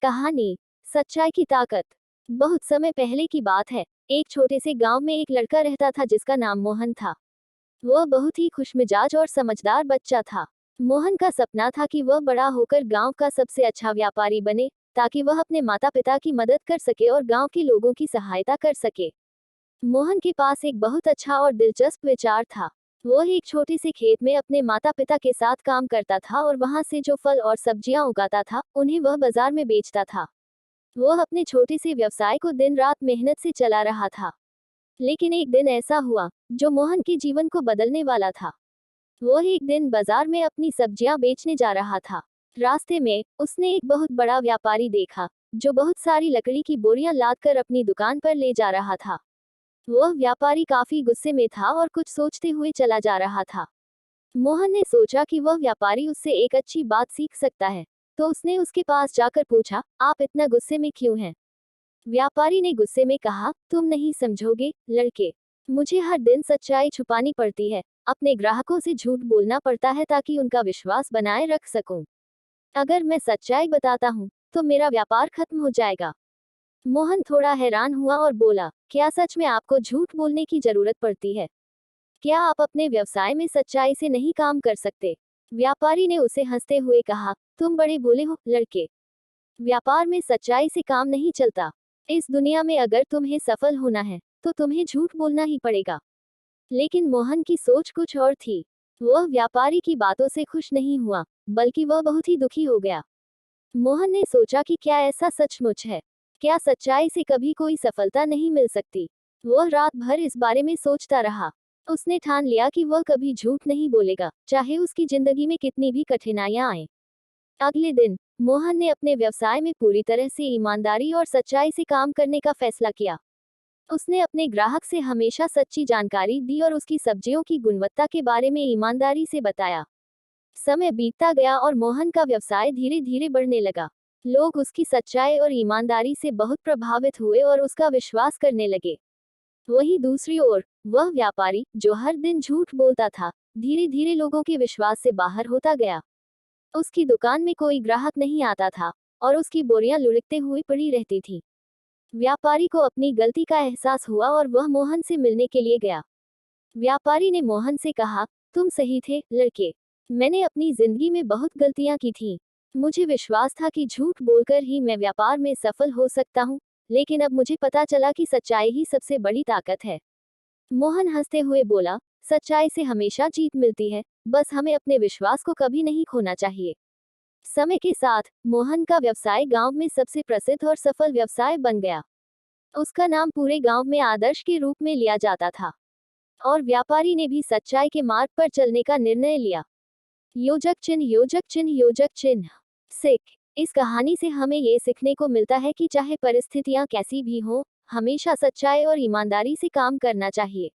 कहानी सच्चाई की ताकत। बहुत समय पहले की बात है। एक छोटे से गांव में एक लड़का रहता था जिसका नाम मोहन था। वह बहुत ही खुशमिजाज और समझदार बच्चा था। मोहन का सपना था कि वह बड़ा होकर गांव का सबसे अच्छा व्यापारी बने, ताकि वह अपने माता पिता की मदद कर सके और गांव के लोगों की सहायता कर सके। मोहन के पास एक बहुत अच्छा और दिलचस्प विचार था। वह एक छोटे से खेत में अपने माता पिता के साथ काम करता था और वहां से जो फल और सब्जियां उगाता था उन्हें वह बाजार में बेचता था। वह अपने छोटे से व्यवसाय को दिन रात मेहनत से चला रहा था। लेकिन एक दिन ऐसा हुआ जो मोहन के जीवन को बदलने वाला था। वह एक दिन बाजार में अपनी सब्जियां बेचने जा रहा था। रास्ते में उसने एक बहुत बड़ा व्यापारी देखा जो बहुत सारी लकड़ी की बोरियां लादकर अपनी दुकान पर ले जा रहा था। वह व्यापारी काफी गुस्से में था और कुछ सोचते हुए चला जा रहा था। मोहन ने सोचा कि वह व्यापारी उससे एक अच्छी बात सीख सकता है, तो उसने उसके पास जाकर पूछा, आप इतना गुस्से में क्यों हैं? व्यापारी ने गुस्से में कहा, तुम नहीं समझोगे लड़के, मुझे हर दिन सच्चाई छुपानी पड़ती है। अपने ग्राहकों से झूठ बोलना पड़ता है ताकि उनका विश्वास बनाए रख सकूं। अगर मैं सच्चाई बताता हूँ तो मेरा व्यापार खत्म हो जाएगा। मोहन थोड़ा हैरान हुआ और बोला, क्या सच में आपको झूठ बोलने की जरूरत पड़ती है? क्या आप अपने व्यवसाय में सच्चाई से नहीं काम कर सकते? व्यापारी ने उसे हंसते हुए कहा, तुम बड़े भोले हो लड़के। व्यापार में सच्चाई से काम नहीं चलता। इस दुनिया में अगर तुम्हें सफल होना है तो तुम्हें झूठ बोलना ही पड़ेगा। लेकिन मोहन की सोच कुछ और थी। वह व्यापारी की बातों से खुश नहीं हुआ, बल्कि वह बहुत ही दुखी हो गया। मोहन ने सोचा कि क्या ऐसा सचमुच है? क्या सच्चाई से कभी कोई सफलता नहीं मिल सकती? वह रात भर इस बारे में सोचता रहा। उसने ठान लिया कि वह कभी झूठ नहीं बोलेगा, चाहे उसकी जिंदगी में कितनी भी कठिनाइयां आए। अगले दिन मोहन ने अपने व्यवसाय में पूरी तरह से ईमानदारी और सच्चाई से काम करने का फैसला किया। उसने अपने ग्राहक से हमेशा सच्ची जानकारी दी और उसकी सब्जियों की गुणवत्ता के बारे में ईमानदारी से बताया। समय बीतता गया और मोहन का व्यवसाय धीरे धीरे बढ़ने लगा। लोग उसकी सच्चाई और ईमानदारी से बहुत प्रभावित हुए और उसका विश्वास करने लगे। वहीं दूसरी ओर वह व्यापारी जो हर दिन झूठ बोलता था, धीरे धीरे लोगों के विश्वास से बाहर होता गया। उसकी दुकान में कोई ग्राहक नहीं आता था और उसकी बोरियां लुढ़कते हुए पड़ी रहती थी। व्यापारी को अपनी गलती का एहसास हुआ और वह मोहन से मिलने के लिए गया। व्यापारी ने मोहन से कहा, तुम सही थे लड़के, मैंने अपनी जिंदगी में बहुत गलतियां की थी। मुझे विश्वास था कि झूठ बोलकर ही मैं व्यापार में सफल हो सकता हूँ, लेकिन अब मुझे पता चला कि सच्चाई ही सबसे बड़ी ताकत है। मोहन हंसते हुए बोला, सच्चाई से हमेशा जीत मिलती है, बस हमें अपने विश्वास को कभी नहीं खोना चाहिए। समय के साथ मोहन का व्यवसाय गांव में सबसे प्रसिद्ध और सफल व्यवसाय बन गया। उसका नाम पूरे गांव में आदर्श के रूप में लिया जाता था और व्यापारी ने भी सच्चाई के मार्ग पर चलने का निर्णय लिया। योजक चिन्ह, योजक चिन्ह, योजक चिन्ह। सिख। इस कहानी से हमें ये सीखने को मिलता है कि चाहे परिस्थितियां कैसी भी हों, हमेशा सच्चाई और ईमानदारी से काम करना चाहिए।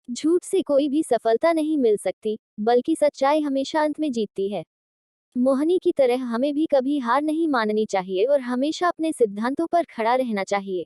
झूठ से कोई भी सफलता नहीं मिल सकती, बल्कि सच्चाई हमेशा अंत में जीतती है। मोहनी की तरह हमें भी कभी हार नहीं माननी चाहिए और हमेशा अपने सिद्धांतों पर खड़ा रहना चाहिए।